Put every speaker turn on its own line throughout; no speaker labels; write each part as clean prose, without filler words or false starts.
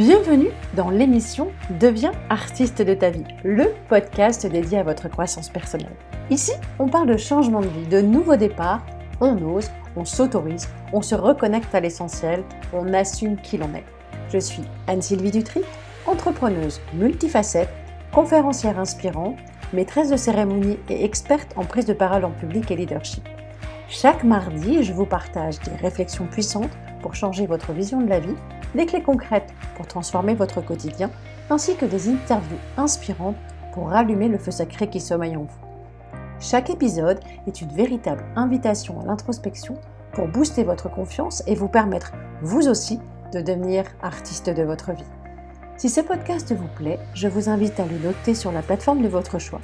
Bienvenue dans l'émission Deviens artiste de ta vie, le podcast dédié à votre croissance personnelle. Ici, on parle de changement de vie, de nouveaux départs, on ose, on s'autorise, on se reconnecte à l'essentiel, on assume qui l'on est. Je suis Anne-Sylvie Dutry, entrepreneuse multifacette, conférencière inspirante, maîtresse de cérémonie et experte en prise de parole en public et leadership. Chaque mardi, je vous partage des réflexions puissantes pour changer votre vision de la vie, des clés concrètes pour transformer votre quotidien, ainsi que des interviews inspirantes pour rallumer le feu sacré qui sommeille en vous. Chaque épisode est une véritable invitation à l'introspection pour booster votre confiance et vous permettre, vous aussi, de devenir artiste de votre vie. Si ce podcast vous plaît, je vous invite à le noter sur la plateforme de votre choix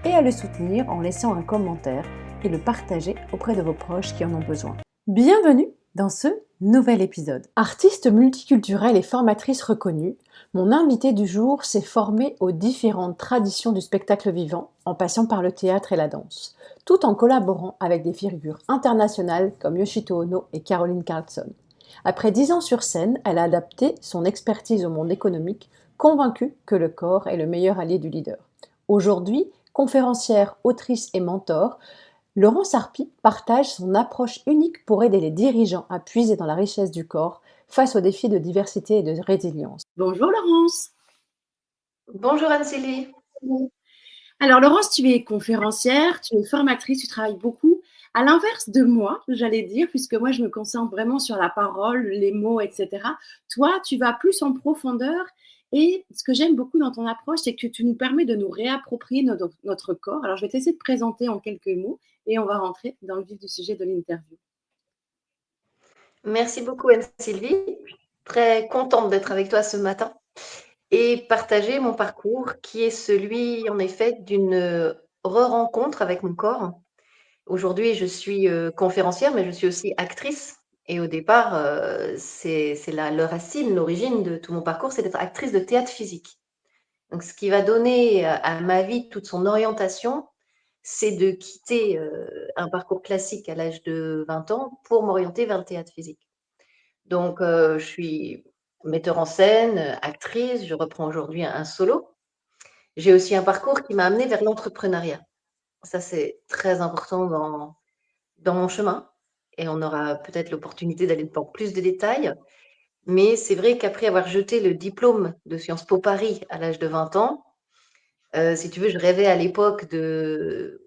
et à le soutenir en laissant un commentaire et le partager auprès de vos proches qui en ont besoin. Bienvenue dans ce nouvel épisode. Artiste multiculturelle et formatrice reconnue, mon invité du jour s'est formée aux différentes traditions du spectacle vivant, en passant par le théâtre et la danse, tout en collaborant avec des figures internationales comme Yoshito Ono et Caroline Carlson. Après 10 ans sur scène, elle a adapté son expertise au monde économique, convaincue que le corps est le meilleur allié du leader. Aujourd'hui, conférencière, autrice et mentor, Laurence Harpy partage son approche unique pour aider les dirigeants à puiser dans la richesse du corps face aux défis de diversité et de résilience. Bonjour Laurence.
Bonjour Anne-Sylvie.
Alors Laurence, tu es conférencière, tu es formatrice, tu travailles beaucoup. À l'inverse de moi, j'allais dire, puisque moi je me concentre vraiment sur la parole, les mots, etc. Toi, tu vas plus en profondeur. Et ce que j'aime beaucoup dans ton approche, c'est que tu nous permets de nous réapproprier notre corps. Alors je vais te laisser te présenter en quelques mots et on va rentrer dans le vif du sujet de l'interview.
Merci beaucoup Anne-Sylvie. Très contente d'être avec toi ce matin et partager mon parcours qui est celui en effet d'une re-rencontre avec mon corps. Aujourd'hui, je suis conférencière, mais je suis aussi actrice. Et au départ, c'est le racine, l'origine de tout mon parcours, c'est d'être actrice de théâtre physique. Donc, ce qui va donner à ma vie toute son orientation, c'est de quitter un parcours classique à l'âge de 20 ans pour m'orienter vers le théâtre physique. Donc, je suis metteur en scène, actrice, je reprends aujourd'hui un solo. J'ai aussi un parcours qui m'a amenée vers l'entrepreneuriat. Ça, c'est très important dans mon chemin et on aura peut-être l'opportunité d'aller dans plus de détails. Mais c'est vrai qu'après avoir jeté le diplôme de Sciences Po Paris à l'âge de 20 ans, si tu veux, je rêvais à l'époque de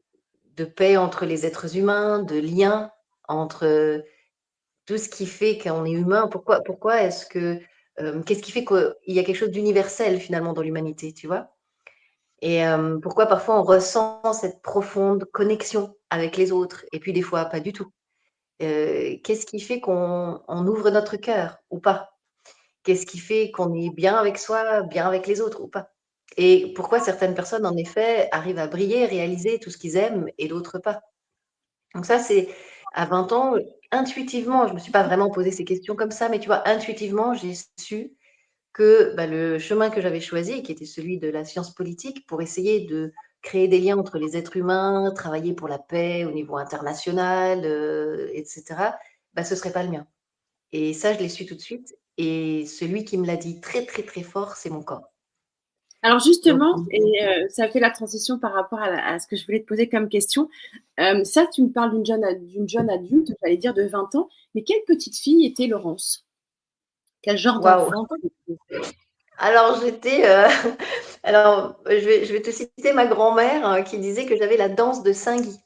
paix entre les êtres humains, de lien entre tout ce qui fait qu'on est humain. Pourquoi est-ce que, qu'est-ce qui fait qu'il y a quelque chose d'universel finalement dans l'humanité, tu vois? Et pourquoi parfois on ressent cette profonde connexion avec les autres et puis des fois pas du tout? Qu'est-ce qui fait qu'on ouvre notre cœur ou pas? Qu'est-ce qui fait qu'on est bien avec soi, bien avec les autres ou pas? Et pourquoi certaines personnes, en effet, arrivent à briller, réaliser tout ce qu'ils aiment et d'autres pas? Donc ça, c'est à 20 ans, intuitivement, je me suis pas vraiment posé ces questions comme ça, mais tu vois, intuitivement, j'ai su que, bah, le chemin que j'avais choisi, qui était celui de la science politique, pour essayer de créer des liens entre les êtres humains, travailler pour la paix au niveau international, et cetera, bah, ce serait pas le mien. Et ça, je l'ai su tout de suite et celui qui me l'a dit très, très, très fort, c'est mon corps.
Alors
Donc
justement, et ça fait la transition par rapport à ce que je voulais te poser comme question. Ça, tu me parles d'une jeune adulte, j'allais dire de 20 ans, mais quelle petite fille était Laurence? Quel genre
waouh!
d'enfant?
Alors j'étais, alors je vais te citer ma grand-mère, qui disait que j'avais la danse de Saint-Guy.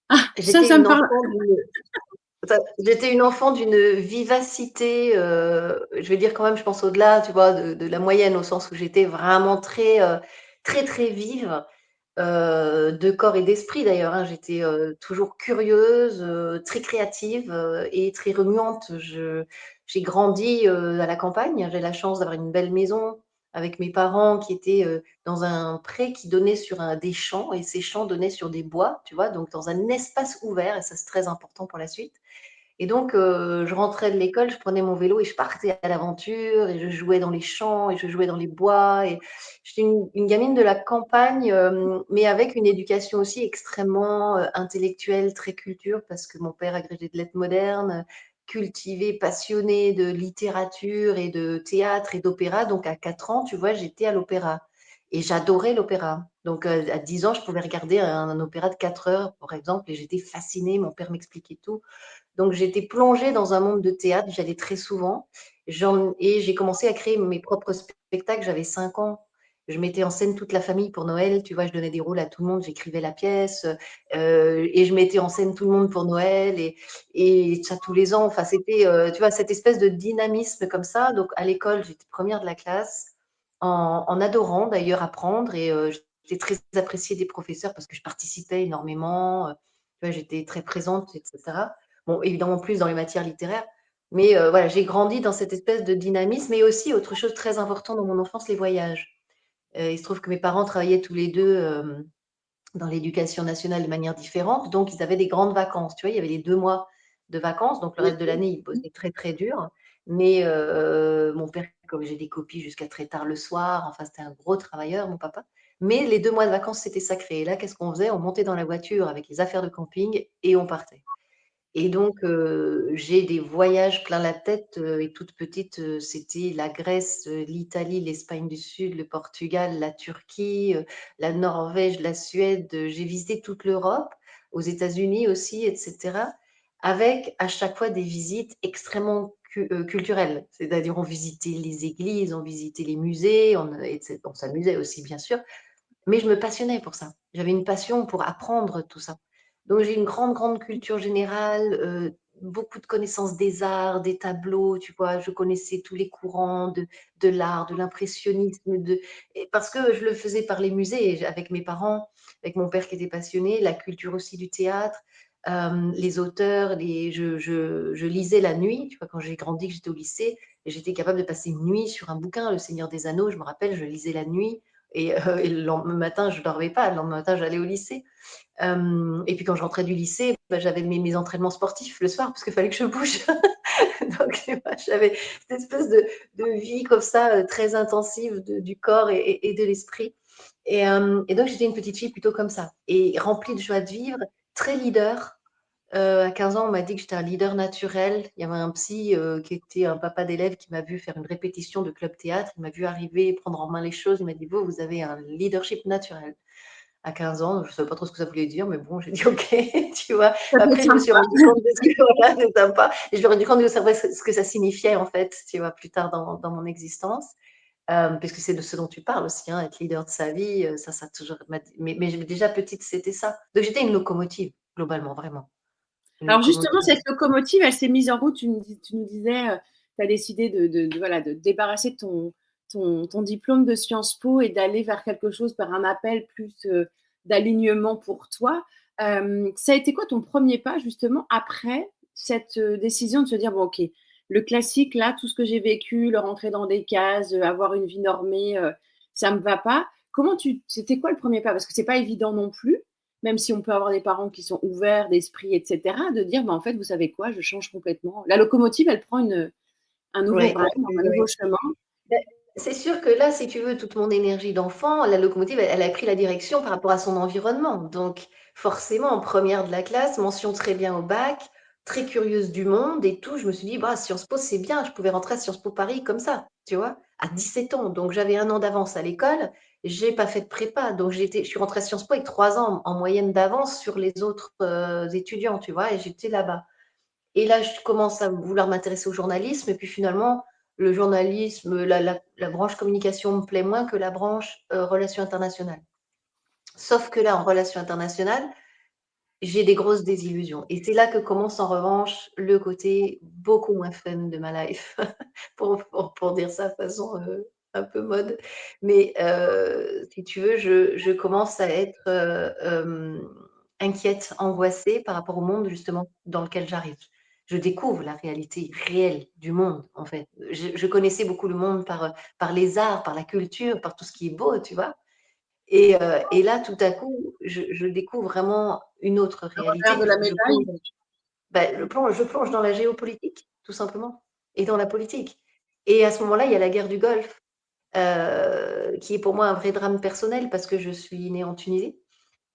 Ah,
J'étais
ça me
une
parle.
enfant d'une j'étais une enfant d'une vivacité, je vais dire quand même, je pense au-delà, tu vois, de la moyenne, au sens où j'étais vraiment très, très, très vive, de corps et d'esprit d'ailleurs, hein. J'étais, toujours curieuse, très créative, et très remuante. J'ai grandi, à la campagne. J'ai la chance d'avoir une belle maison avec mes parents qui étaient, dans un pré qui donnait sur des champs et ces champs donnaient sur des bois, tu vois? Donc dans un espace ouvert et ça, c'est très important pour la suite. Et donc, je rentrais de l'école, je prenais mon vélo et je partais à l'aventure et je jouais dans les champs et je jouais dans les bois et j'étais une gamine de la campagne, mais avec une éducation aussi extrêmement, intellectuelle, très culture parce que mon père agrégé de lettres modernes, cultivée, passionnée de littérature et de théâtre et d'opéra. Donc à 4 ans, tu vois, j'étais à l'opéra et j'adorais l'opéra. Donc à 10 ans, je pouvais regarder un opéra de 4 heures, par exemple, et j'étais fascinée. Mon père m'expliquait tout. Donc j'étais plongée dans un monde de théâtre, j'y allais très souvent. Et j'ai commencé à créer mes propres spectacles, j'avais 5 ans. Je mettais en scène toute la famille pour Noël, tu vois? Je donnais des rôles à tout le monde, j'écrivais la pièce, et je mettais en scène tout le monde pour Noël et ça tous les ans. Enfin, c'était, tu vois, cette espèce de dynamisme comme ça. Donc à l'école, j'étais première de la classe en adorant d'ailleurs apprendre et j'étais très appréciée des professeurs parce que je participais énormément, tu vois? J'étais très présente et cetera. Bon, évidemment plus dans les matières littéraires, mais voilà, j'ai grandi dans cette espèce de dynamisme et aussi autre chose très important dans mon enfance, les voyages. Il se trouve que mes parents travaillaient tous les 2 dans l'éducation nationale de manière différente, donc ils avaient des grandes vacances, tu vois? Il y avait les 2 mois de vacances, donc le
Oui,
reste de
oui.
l'année, ils bossaient très, très dur. Mais mon père corrigeait des copies jusqu'à très tard le soir, enfin, c'était un gros travailleur, mon papa. Mais les 2 mois de vacances, c'était sacré et là, qu'est-ce qu'on faisait? On montait dans la voiture avec les affaires de camping et on partait. Et donc, j'ai des voyages plein la tête, et toute petite, c'était la Grèce, l'Italie, l'Espagne du Sud, le Portugal, la Turquie, la Norvège, la Suède, j'ai visité toute l'Europe, aux États-Unis aussi et cetera, avec à chaque fois des visites extrêmement culturelles. C'est-à-dire on visitait les églises, on visitait les musées, on s'amusait aussi bien sûr, mais je me passionnais pour ça. J'avais une passion pour apprendre tout ça. Donc j'ai une grande, grande culture générale, beaucoup de connaissances des arts, des tableaux, tu vois? Je connaissais tous les courants de l'art, de l'impressionnisme, et parce que je le faisais par les musées avec mes parents, avec mon père qui était passionné, la culture aussi du théâtre, les auteurs, je lisais la nuit, tu vois? Quand j'ai grandi, que j'étais au lycée et j'étais capable de passer une nuit sur un bouquin, Le Seigneur des Anneaux, je me rappelle, je lisais la nuit et le lendemain matin, je dormais pas. Le lendemain matin, j'allais au lycée. Et puis quand je rentrais du lycée, bah, j'avais mes entraînements sportifs le soir parce qu'il fallait que je bouge. Donc tu vois, j'avais cette espèce de vie comme ça, très intensive du corps et de l'esprit. Et donc j'étais une petite fille plutôt comme ça et remplie de joie de vivre, très leader. À 15 ans, on m'a dit que j'étais un leader naturel. Il y avait un psy, qui était un papa d'élève qui m'a vu faire une répétition de club théâtre. Il m'a vu arriver, prendre en main les choses. Il m'a dit: vous avez un leadership naturel». À 15 ans, je ne savais pas trop ce que ça voulait dire, mais bon, j'ai dit: «OK», tu vois?
Ça peut être
Après, je me suis
sympa.
rendu compte de ce que voilà, c'est sympa et je me suis rendu compte de ce que ça signifiait, en fait, tu vois? Plus tard dans mon existence, puisque c'est de ce dont tu parles aussi, hein, être leader de sa vie, ça a toujours mais déjà petite, c'était ça. Donc j'étais une locomotive, globalement, vraiment. Une
Alors justement,
locomotive.
cette locomotive, elle s'est mise en route. Tu nous disais, tu as décidé voilà, de te débarrasser de ton diplôme de Sciences Po et d'aller vers quelque chose, vers un appel plus d'alignement pour toi. Ça a été quoi ton premier pas justement après cette décision de se dire, bon ok, le classique, là, tout ce que j'ai vécu, le rentrer dans des cases, avoir une vie normée, ça me va pas. C'était quoi le premier pas? Parce que c'est pas évident non plus, même si on peut avoir des parents qui sont ouverts d'esprit, etc., de dire, bah, en fait, vous savez quoi, je change complètement. La locomotive, elle prend un nouveau
Ouais,
rail, un nouveau
ouais.
chemin.
Beh, c'est sûr que là, si tu veux, toute mon énergie d'enfant, la locomotive, elle a pris la direction par rapport à son environnement. Donc, forcément, en première de la classe, mention très bien au bac, très curieuse du monde et tout. Je me suis dit, bah, Sciences Po, c'est bien. Je pouvais rentrer à Sciences Po Paris comme ça, tu vois, à 17 ans. Donc, j'avais 1 an d'avance à l'école. J'ai pas fait de prépa. Donc, je suis rentrée à Sciences Po avec 3 ans en moyenne d'avance sur les autres étudiants, tu vois, et j'étais là-bas. Et là, je commence à vouloir m'intéresser au journalisme et puis finalement, le journalisme, la branche communication me plaît moins que la branche, relations internationales. Sauf que là, en relations internationales, j'ai des grosses désillusions et c'est là que commence en revanche le côté beaucoup moins fun de ma life pour dire ça de façon, un peu mode. Mais, si tu veux, je commence à être, inquiète, angoissée par rapport au monde justement dans lequel j'arrive. Je découvre la réalité réelle du monde, en fait. Je connaissais beaucoup le monde par les arts, par la culture, par tout ce qui est beau, tu vois? Et là, tout à coup, je découvre vraiment une autre
Le revers
réalité
de la
puisque
médaille.
je plonge dans la géopolitique, tout simplement et dans la politique. Et à ce moment-là, il y a la guerre du Golfe, qui est pour moi un vrai drame personnel parce que je suis née en Tunisie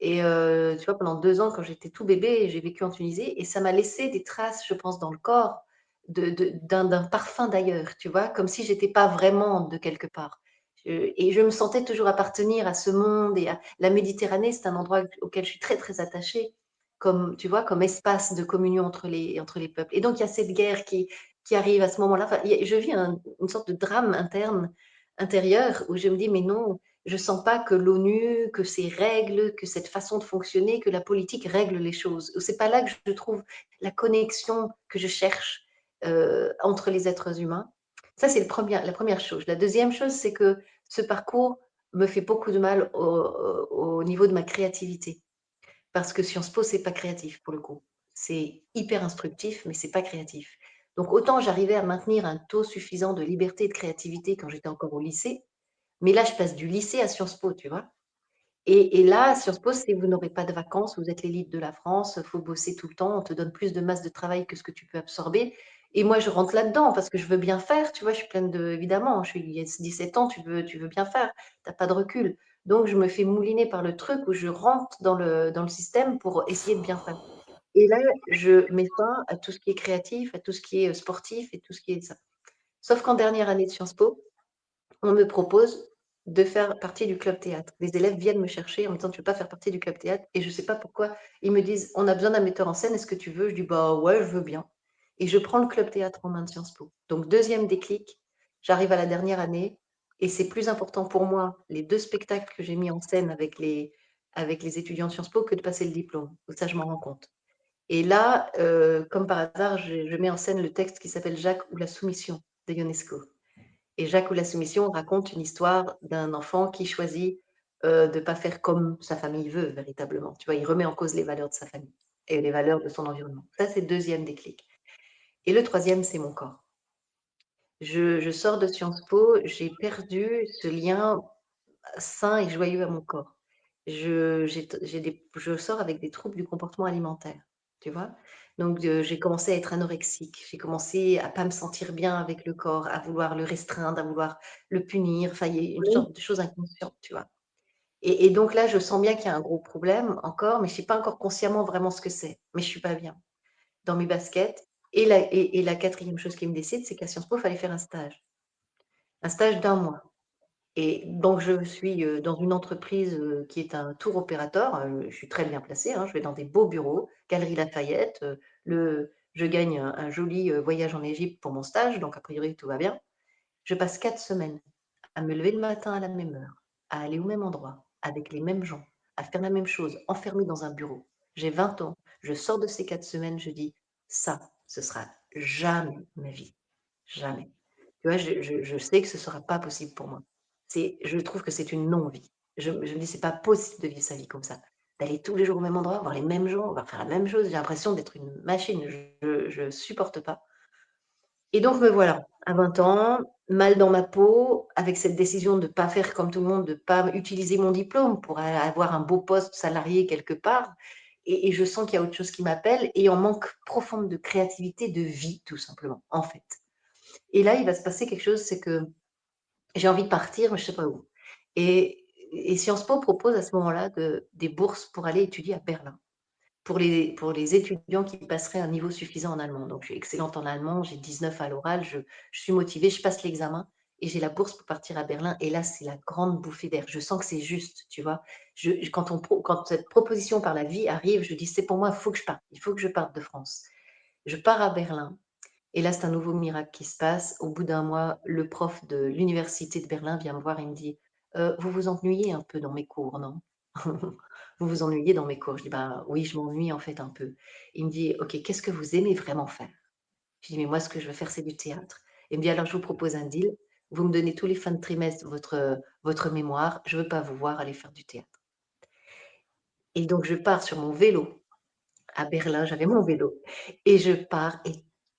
et tu vois, pendant 2 ans, quand j'étais tout bébé, j'ai vécu en Tunisie et ça m'a laissé des traces, je pense, dans le corps, d'un parfum d'ailleurs, tu vois? Comme si j'étais pas vraiment de quelque part. Et je me sentais toujours appartenir à ce monde et à la Méditerranée, c'est un endroit auquel je suis très, très attachée, comme, tu vois, comme espace de communion entre les peuples. Et donc il y a cette guerre qui arrive à ce moment-là. Enfin, je vis une sorte de drame intérieur où je me dis: «Mais non, je sens pas que l'ONU, que ces règles, que cette façon de fonctionner, que la politique règle les choses». C'est pas là que je trouve la connexion que je cherche entre les êtres humains. Ça, c'est la première chose. La deuxième chose, c'est que ce parcours me fait beaucoup de mal au niveau de ma créativité. Parce que Sciences Po, c'est pas créatif pour le coup. C'est hyper instructif, mais c'est pas créatif. Donc autant j'arrivais à maintenir un taux suffisant de liberté et de créativité quand j'étais encore au lycée, mais là, je passe du lycée à Sciences Po, tu vois? Et là, Sciences Po, c'est vous n'aurez pas de vacances, vous êtes l'élite de la France, il faut bosser tout le temps, on te donne plus de masse de travail que ce que tu peux absorber. Et moi, je rentre là-dedans parce que je veux bien faire, tu vois? Je suis pleine de évidemment, je suis il y a 17 ans, tu veux bien faire, tu as pas de recul. Donc je me fais mouliner par le truc où je rentre dans le système pour essayer de bien faire. Et là, je mets fin à tout ce qui est créatif, à tout ce qui est, sportif et tout ce qui est ça. Sauf qu'en dernière année de Sciences Po, on me propose de faire partie du club théâtre. Les élèves viennent me chercher en me disant: «Tu veux pas faire partie du club théâtre?» Et je sais pas pourquoi, ils me disent: «On a besoin d'un metteur en scène, est-ce que tu veux?» Je dis: «Bah, ouais, je veux bien» et je prends le club théâtre en main de Sciences Po. Donc deuxième déclic, j'arrive à la dernière année et c'est plus important pour moi, les 2 spectacles que j'ai mis en scène avec les étudiants de Sciences Po que de passer le diplôme. Ça, je m'en rends compte. Et là, comme par hasard, je mets en scène le texte qui s'appelle Jacques ou la soumission de Ionesco. Et Jacques ou la soumission raconte une histoire d'un enfant qui choisit, de pas faire comme sa famille veut véritablement. Tu vois? Il remet en cause les valeurs de sa famille et les valeurs de son environnement. Ça, c'est le 2e déclic. Et le troisième, c'est mon corps. Je sors de Sciences Po, j'ai perdu ce lien sain et joyeux à mon corps. Je sors avec des troubles du comportement alimentaire, tu vois? Donc j'ai commencé à être anorexique, j'ai commencé à pas me sentir bien avec le corps, à vouloir le restreindre, à vouloir le punir, enfin il y a une
Oui.
sorte de chose inconsciente, tu vois? Et donc là, je sens bien qu'il y a un gros problème encore, mais je sais pas encore consciemment vraiment ce que c'est, mais je suis pas bien dans mes baskets. Et la 4e chose qui me décide, c'est qu'à Sciences Po, il fallait faire un stage d'1 mois. Et donc je suis, dans une entreprise, qui est un tour opérateur, je suis très bien placée, hein, je vais dans des beaux bureaux, Galeries Lafayette, je gagne un joli, voyage en Égypte pour mon stage, donc a priori tout va bien. Je passe 4 semaines à me lever le matin à la même heure, à aller au même endroit, avec les mêmes gens, à faire la même chose, enfermée dans un bureau. J'ai 20 ans, je sors de ces 4 semaines, je dis: «Ça, ce sera jamais ma vie, jamais». Tu vois, je sais que ce ne sera pas possible pour moi. Je trouve que c'est une non-vie. Je me dis: «C'est pas possible de vivre sa vie comme ça, d'aller tous les jours au même endroit, voir les mêmes gens, voir faire la même chose». J'ai l'impression d'être une machine, je supporte pas. Et donc me voilà, à 20 ans, mal dans ma peau, avec cette décision de ne pas faire comme tout le monde, de ne pas utiliser mon diplôme pour avoir un beau poste salarié quelque part. Et je sens qu'il y a autre chose qui m'appelle et en manque profond de créativité, de vie, tout simplement, en fait. Et là, il va se passer quelque chose, c'est que j'ai envie de partir, mais je ne sais pas où. Et Sciences Po propose à ce moment-là des bourses pour aller étudier à Berlin, pour les étudiants qui passeraient un niveau suffisant en allemand. Donc je suis excellente en allemand, j'ai 19 à l'oral, je suis motivée, je passe l'examen et j'ai la bourse pour partir à Berlin. Et là, c'est la grande bouffée d'air. Je sens que c'est juste, tu vois? Quand cette proposition par la vie arrive, je dis: «C'est pour moi, il faut que je parte, il faut que je parte de France». Je pars à Berlin et là, c'est un nouveau miracle qui se passe. Au bout d'un mois, le prof de l'université de Berlin vient me voir et me dit: «Vous vous ennuyez un peu dans mes cours, non?» «Vous vous ennuyez dans mes cours?» Je dis: «Bah, oui, je m'ennuie en fait un peu». Il me dit: «OK, qu'est-ce que vous aimez vraiment faire?» Je dis: «Mais moi, ce que je veux faire, c'est du théâtre». Il me dit: «Alors, je vous propose un deal. Vous me donnez tous les fins de trimestre votre mémoire. Je veux pas vous voir aller faire du théâtre». Et donc je pars sur mon vélo à Berlin, j'avais mon vélo et je pars et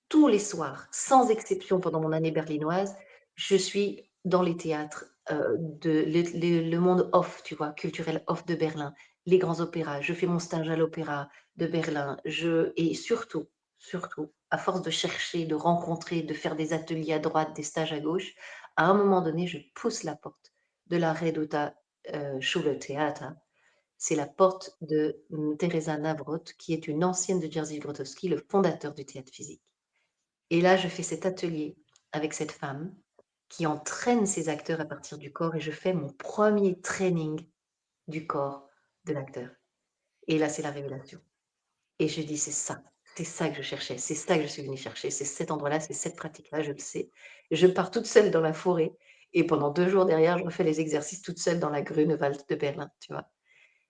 tous les soirs, sans exception pendant mon année berlinoise, je suis dans les théâtres, de le monde off, tu vois? Culturel off de Berlin, les grands opéras. Je fais mon stage à l'opéra de Berlin. Et surtout, surtout, à force de chercher, de rencontrer, de faire des ateliers à droite, des stages à gauche, à un moment donné, je pousse la porte de la Reduta, Schule Theater. C'est la porte de, Teresa Navroth, qui est une ancienne de Jerzy Grotowski, le fondateur du théâtre physique. Et là, je fais cet atelier avec cette femme qui entraîne ses acteurs à partir du corps et je fais mon premier training du corps de l'acteur. Et là, c'est la révélation. Et je dis: c'est ça que je cherchais, c'est ça que je suis venue chercher, c'est cet endroit-là, c'est cette pratique-là, je le sais». Je pars toute seule dans la forêt et pendant 2 jours derrière, je refais les exercices toute seule dans la Grunewald de Berlin, tu vois?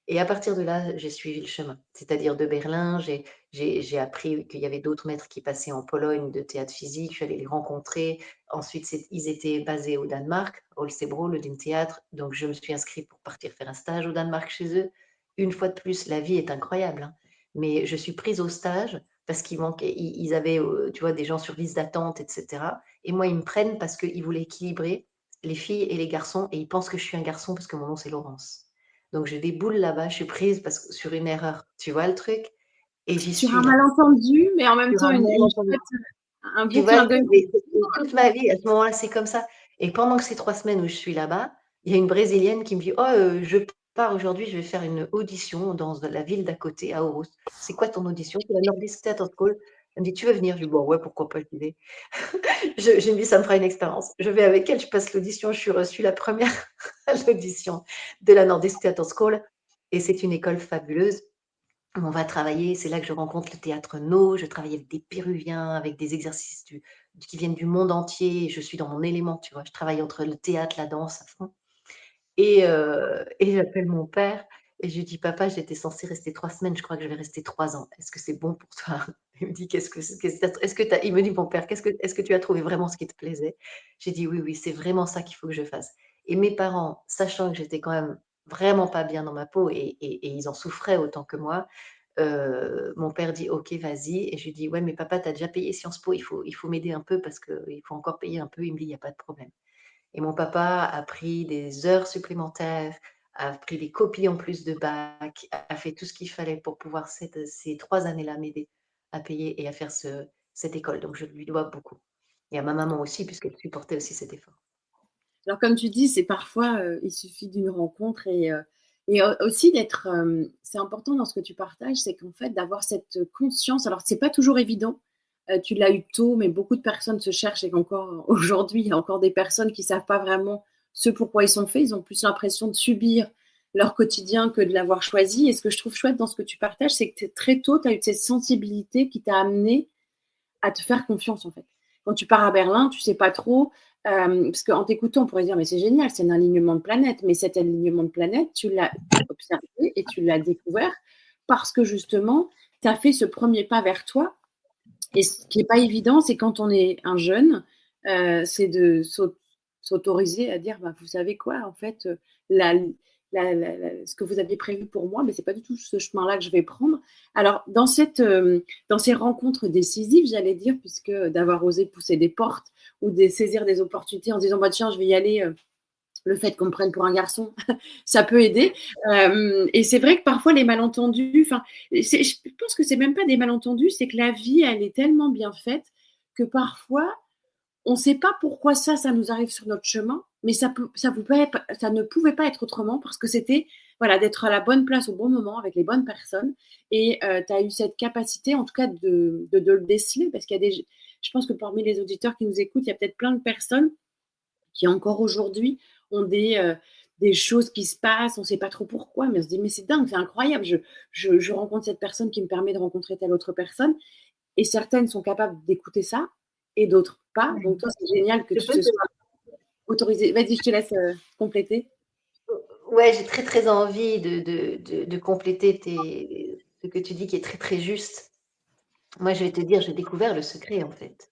Et à partir de là, j'ai suivi le chemin. C'est-à-dire de Berlin, j'ai appris qu'il y avait d'autres maîtres qui passaient en Pologne de théâtre physique, je suis allée les rencontrer. Ensuite, ils étaient basés au Danemark, Holstebro, le Dyn Théâtre, donc je me suis inscrite pour partir faire un stage au Danemark chez eux. Une fois de plus, la vie est incroyable, hein, mais je suis prise au stage parce qu'ils manquaient ils avaient, tu vois, des gens sur liste d'attente et cetera et moi, ils me prennent parce qu'ils voulaient équilibrer les filles et les garçons et ils pensent que je suis un garçon parce que mon nom, c'est Laurence. Donc je déboule là-bas, je suis prise parce que sur une erreur, tu vois le truc? Et j'y
Sur
suis
un
là,
malentendu, mais en même
sur
temps
un
une
malentendu.
chouette, un
Tu
beau
vois
clin
le truc?
d'œil.
Mais c'est toute ma vie, à ce moment-là, c'est comme ça. Et pendant que ces 3 semaines où je suis là-bas, il y a une brésilienne qui me dit: «Oh, je pars aujourd'hui, je vais faire une audition dans la ville d'à côté, à Aarhus. C'est quoi ton audition?» «C'est la Nordisk Theater School». Elle me dit: «Tu veux venir?» Je dis: «Bon, ouais, pourquoi pas, j'y vais». Je me dis: «Ça me fera une expérience». Je vais avec elle, je passe l'audition, je suis reçue la première à l'audition de la Nordisk Theater School et c'est une école fabuleuse. On va travailler, c'est là que je rencontre le théâtre No, je travaille avec des Péruviens, avec des exercices qui viennent du monde entier. Je suis dans mon élément, tu vois? Je travaille entre le théâtre, la danse à fond et j'appelle mon père et je lui dis: «Papa, j'étais censée rester 3 semaines, je crois que je vais rester 3 ans. Est-ce que c'est bon pour toi?» Il me dit: Qu'est-ce que tu il me dit: «Mon père, est-ce que tu as trouvé vraiment ce qui te plaisait?» J'ai dit: «Oui, oui, c'est vraiment ça qu'il faut que je fasse» et mes parents, sachant que j'étais quand même vraiment pas bien dans ma peau et ils en souffraient autant que moi, mon père dit: «OK, vas-y» et je lui dis: «Ouais, mais papa, tu as déjà payé Sciences Po, il faut m'aider un peu parce qu'il faut encore payer un peu». Il me dit: «Il y a pas de problème». Et mon papa a pris des heures supplémentaires, a pris des copies en plus de bac, a fait tout ce qu'il fallait pour pouvoir ces 3 années-là m'aider à payer et à faire cette école. Donc je lui dois beaucoup. Et à ma maman aussi, puisqu'elle supportait aussi cet effort.
Alors comme tu dis, c'est parfois, il suffit d'une rencontre et aussi d'être, c'est important dans ce que tu partages, c'est qu'en fait d'avoir cette conscience alors c'est pas toujours évident, tu l'as eu tôt, mais beaucoup de personnes se cherchent et qu'encore aujourd'hui, il y a encore des personnes qui savent pas vraiment ce pourquoi ils sont faits. Ils ont plus l'impression de subir leur quotidien que de l'avoir choisi et ce que je trouve chouette dans ce que tu partages, c'est que très tôt, tu as eu cette sensibilité qui t'a amené à te faire confiance en fait. Quand tu pars à Berlin, tu sais pas trop, parce qu'en t'écoutant, on pourrait dire, mais c'est génial, c'est un alignement de planète. Mais cet alignement de planète, tu l'as observé et tu l'as découvert parce que justement, tu as fait ce premier pas vers toi. Et ce qui n'est pas évident, c'est quand on est un jeune, c'est de s'autoriser à dire, bah, vous savez quoi, en fait, la, ce que vous aviez prévu pour moi, mais c'est pas du tout ce chemin-là que je vais prendre. Alors, dans ces rencontres décisives, j'allais dire, puisque d'avoir osé pousser des portes ou de saisir des opportunités en disant, bah, tiens, je vais y aller, le fait qu'on me prenne pour un garçon, ça peut aider. Et c'est vrai que parfois les malentendus, enfin, je pense que c'est même pas des malentendus, c'est que la vie, elle est tellement bien faite que parfois on ne sait pas pourquoi ça nous arrive sur notre chemin, mais ça ne pouvait pas être autrement parce que c'était voilà, d'être à la bonne place au bon moment avec les bonnes personnes. Et tu as eu cette capacité, en tout cas, de le déceler parce qu'il y a je pense que parmi les auditeurs qui nous écoutent, il y a peut-être plein de personnes qui encore aujourd'hui ont des choses qui se passent, on ne sait pas trop pourquoi, mais on se dit mais c'est dingue, c'est incroyable, je rencontre cette personne qui me permet de rencontrer telle autre personne, et certaines sont capables d'écouter ça, et d'autres pas. Donc toi, c'est génial que
Je
tu
peux
te
te
sois autorisée. Vas-y, je te laisse compléter.
Ouais, j'ai très, très envie de compléter ce que tu dis qui est très, très juste. Moi, je vais te dire, j'ai découvert le secret, en fait.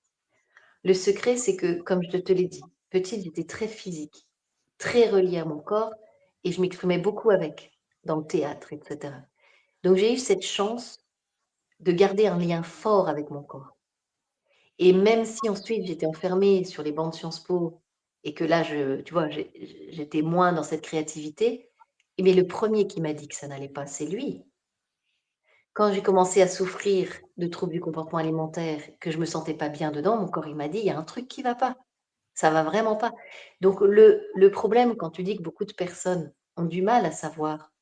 Le secret, c'est que, comme je te l'ai dit, petite, j'étais très physique, très reliée à mon corps et je m'exprimais beaucoup avec, dans le théâtre, et cetera. Donc j'ai eu cette chance de garder un lien fort avec mon corps et même si ensuite j'étais enfermée sur les bancs de Sciences Po et que là, tu vois, j'étais moins dans cette créativité, mais le premier qui m'a dit que ça n'allait pas, c'est lui. Quand j'ai commencé à souffrir de troubles du comportement alimentaire, que je me sentais pas bien dedans, mon corps, il m'a dit: «Il y a un truc qui va pas». Ça va vraiment pas. Donc le problème quand tu dis que beaucoup de personnes ont du mal à savoir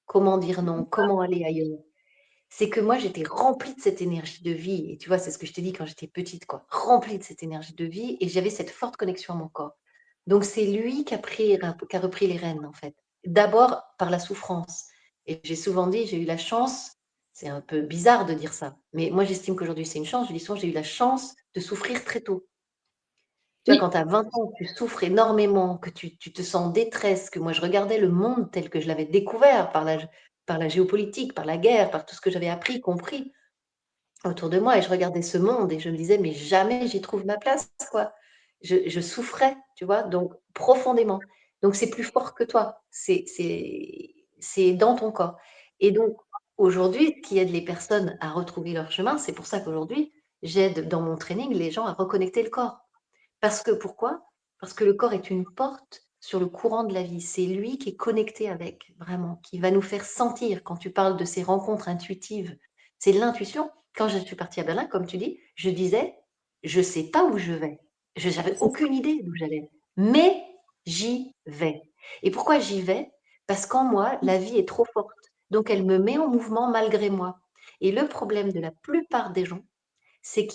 comment dire non, comment aller ailleurs, C'est que moi, j'étais remplie de cette énergie de vie et tu vois, c'est ce que je t'ai dit quand j'étais petite, quoi, remplie de cette énergie de vie et j'avais cette forte connexion à mon corps. Donc c'est lui qui a repris les rênes, en fait. D'abord par la souffrance et j'ai souvent dit: «J'ai eu la chance», c'est un peu bizarre de dire ça, mais moi j'estime qu'aujourd'hui c'est une chance, je dis souvent: «J'ai eu la chance de souffrir très tôt». Tu vois,
Oui,
quand tu as 20 ans, tu souffres énormément, que tu te sens en détresse, que moi je regardais le monde tel que je l'avais découvert par la géopolitique, par la guerre, par tout ce que j'avais appris, compris autour de moi et je regardais ce monde et je me disais: «Mais jamais j'y trouve ma place, quoi». Je souffrais, tu vois? Donc profondément. Donc c'est plus fort que toi, c'est dans ton corps et donc aujourd'hui, ce qui aide les personnes à retrouver leur chemin, c'est pour ça qu'aujourd'hui, j'aide dans mon training les gens à reconnecter le corps. Parce que pourquoi? Parce que le corps est une porte sur le courant de la vie. C'est lui qui est connecté avec, vraiment, qui va nous faire sentir quand tu parles de ces rencontres intuitives. C'est l'intuition. Quand je suis partie à Berlin, comme tu dis, je disais: «Je sais pas où je vais». Je j'avais
c'est ça.
aucune idée d'où j'allais, mais j'y vais. Et pourquoi j'y vais? Parce qu'en moi, la vie est trop forte. Donc elle me met en mouvement malgré moi. Et le problème de la plupart des gens, c'est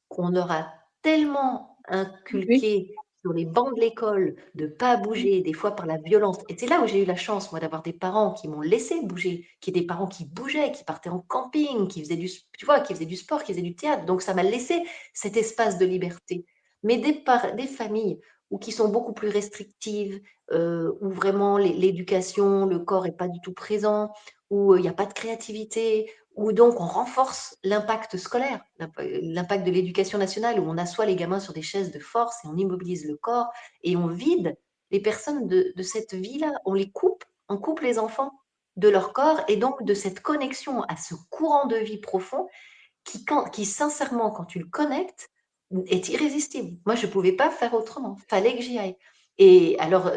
qu'on leur a tellement
Oui.
inculqué sur les bancs de l'école de pas bouger, des fois par la violence et c'est là où j'ai eu la chance, moi, d'avoir des parents qui m'ont laissé bouger, qui des parents qui bougeaient, qui partaient en camping, qui faisaient tu vois, qui faisaient du sport, qui faisaient du théâtre, donc ça m'a laissé cet espace de liberté. Mais des familles où qui sont beaucoup plus restrictives, où vraiment l'éducation, le corps est pas du tout présent, où, il y a pas de créativité, où donc on renforce l'impact scolaire, l'impact de l'éducation nationale, où on assoit les gamins sur des chaises de force et on immobilise le corps et on vide les personnes de cette vie-là. On coupe les enfants de leur corps et donc de cette connexion à ce courant de vie profond qui sincèrement, quand tu le connectes, est irrésistible. Moi, je ne pouvais pas faire autrement. Fallait que j'y aille. Et alors,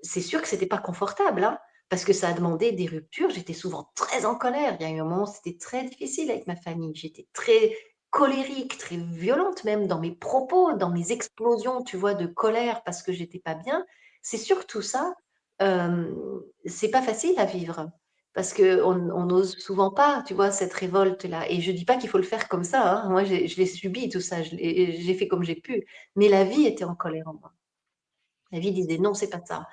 c'est sûr que c'était pas confortable, hein, parce que ça a demandé des ruptures. J'étais souvent très en colère. Il y a eu un moment, c'était très difficile avec ma famille. J'étais très colérique, très violente même dans mes propos, dans mes explosions, tu vois, de colère parce que j'étais pas bien. C'est sûr que tout ça, c'est pas facile à vivre. Parce qu'on n'ose souvent pas, tu vois, cette révolte-là et je dis pas qu'il faut le faire comme ça, hein. Moi, je l'ai subi tout ça, j'ai fait comme j'ai pu, mais la vie était en colère en moi. La vie disait: «Non, c'est pas ça»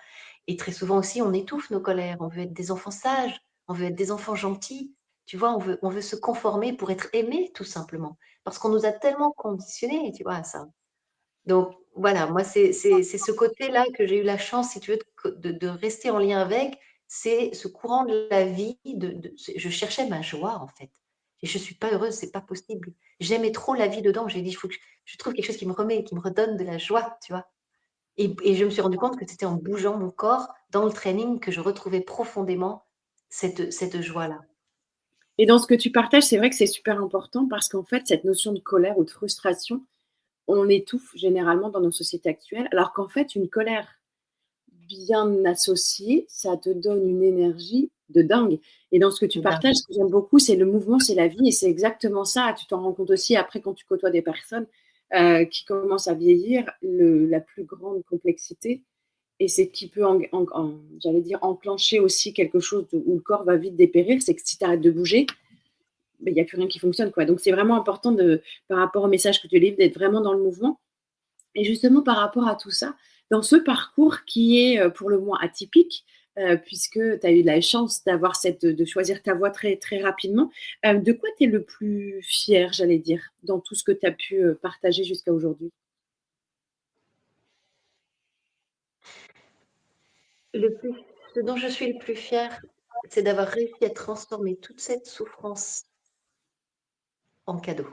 et très souvent aussi, on étouffe nos colères. On veut être des enfants sages, on veut être des enfants gentils, tu vois? On veut se conformer pour être aimé, tout simplement. Parce qu'on nous a tellement conditionnés, tu vois, à ça. Donc voilà, moi, c'est ce côté-là que j'ai eu la chance, si tu veux, de rester en lien avec. C'est ce courant de la vie, je cherchais ma joie, en fait et je suis pas heureuse, c'est pas possible. J'aimais trop la vie dedans, j'ai dit: «Il faut que je trouve quelque chose qui me redonne de la joie», tu vois? Et je me suis rendu compte que c'était en bougeant mon corps dans le training que je retrouvais profondément cette joie-là.
Et dans ce que tu partages, c'est vrai que c'est super important parce qu'en fait, cette notion de colère ou de frustration, on l'étouffe généralement dans nos sociétés actuelles, alors qu'en fait, une colère bien associée, ça te donne une énergie de dingue. Et dans ce que tu
Dingue.
partages, ce que j'aime beaucoup, c'est le mouvement, c'est la vie et c'est exactement ça. Tu t'en rends compte aussi après quand tu côtoies des personnes, qui commencent à vieillir, la plus grande complexité et c'est qui peut j'allais dire enclencher aussi quelque chose où le corps va vite dépérir, c'est que si tu arrêtes de bouger, beh, il y a plus rien qui fonctionne, quoi. Donc c'est vraiment important par rapport au message que tu livres, d'être vraiment dans le mouvement. Et justement, par rapport à tout ça, dans ce parcours qui est, pour le moins atypique, puisque tu as eu la chance de choisir ta voie très, très rapidement, de quoi tu es le plus fier, j'allais dire, dans tout ce que tu as pu, partager jusqu'à aujourd'hui?
Le plus Ce dont je suis le plus fière, c'est d'avoir réussi à transformer toute cette souffrance en cadeau.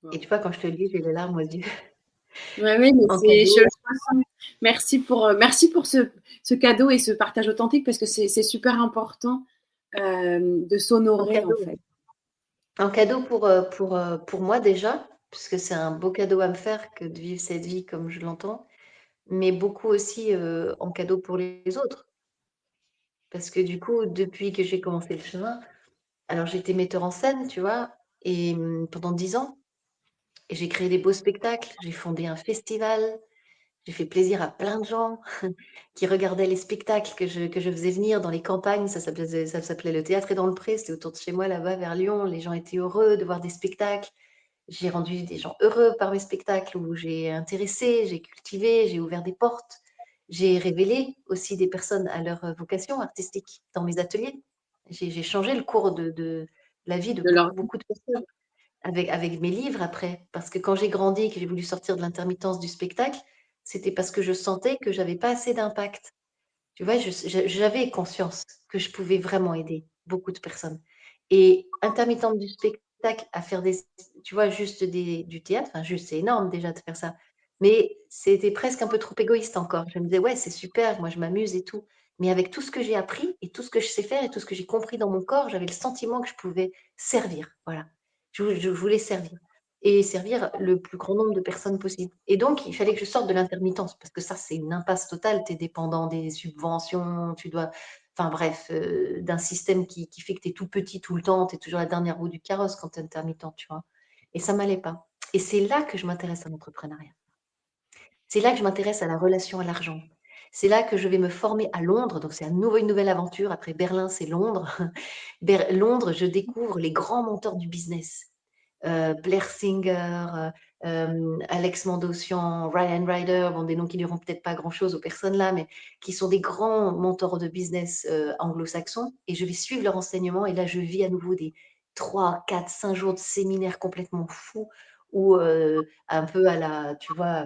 Et
Waouh.
tu vois, quand je te le dis, j'ai les larmes aux yeux.
Oui, oui, mais
En
c'est je le
cadeau,
ressens. Merci pour ce cadeau et ce partage authentique parce que c'est super important, de
en
s'honorer, en
cadeau.
fait.
En cadeau pour moi déjà, puisque c'est un beau cadeau à me faire que de vivre cette vie comme je l'entends, mais beaucoup aussi, en cadeau pour les autres. Parce que du coup, depuis que j'ai commencé le chemin, alors j'étais metteur en scène, tu vois? Et pendant 10 ans et j'ai créé des beaux spectacles, j'ai fondé un festival, J'ai fait plaisir à plein de gens qui regardaient les spectacles que je faisais venir dans les campagnes. Ça s'appelait Le Théâtre est dans le Pré, c'était autour de chez moi, là-bas, vers Lyon. Les gens étaient heureux de voir des spectacles. J'ai rendu des gens heureux par mes spectacles où j'ai intéressé, j'ai cultivé, j'ai ouvert des portes. J'ai révélé aussi des personnes à leur vocation artistique dans mes ateliers. J'ai changé le cours de la vie de
de leur
beaucoup, beaucoup de personnes avec mes livres après. Parce que quand j'ai grandi et que j'ai voulu sortir de l'intermittence du spectacle, c'était parce que je sentais que j'avais pas assez d'impact. Tu vois, j'avais conscience que je pouvais vraiment aider beaucoup de personnes. Et intermittente du spectacle à faire tu vois, juste du théâtre, enfin juste, c'est énorme déjà de faire ça. Mais c'était presque un peu trop égoïste encore. Je me disais, ouais, c'est super, moi je m'amuse et tout. Mais avec tout ce que j'ai appris et tout ce que je sais faire et tout ce que j'ai compris dans mon corps, j'avais le sentiment que je pouvais servir. Voilà. Je voulais servir et servir le plus grand nombre de personnes possible. Et donc, il fallait que je sorte de l'intermittence parce que ça, c'est une impasse totale. Tu es dépendant des subventions, tu dois, enfin bref, d'un système qui fait que tu es tout petit tout le temps, tu es toujours la dernière roue du carrosse quand tu es intermittent, tu vois. Et ça m'allait pas. Et c'est là que je m'intéresse à l'entrepreneuriat. C'est là que je m'intéresse à la relation à l'argent. C'est là que je vais me former à Londres. Donc, c'est à nouveau une nouvelle aventure. Après Berlin, c'est Londres. Londres, je découvre les grands mentors du business. Blair Singer, Alex Mandossian, Ryan Ryder, bon, des noms qui ne diront peut-être pas grand-chose aux personnes là, mais qui sont des grands mentors de business anglo-saxons. Et je vais suivre leur enseignement. Et là, je vis à nouveau des 3, 4, 5 jours de séminaires complètement fous, ou un peu à la, tu vois,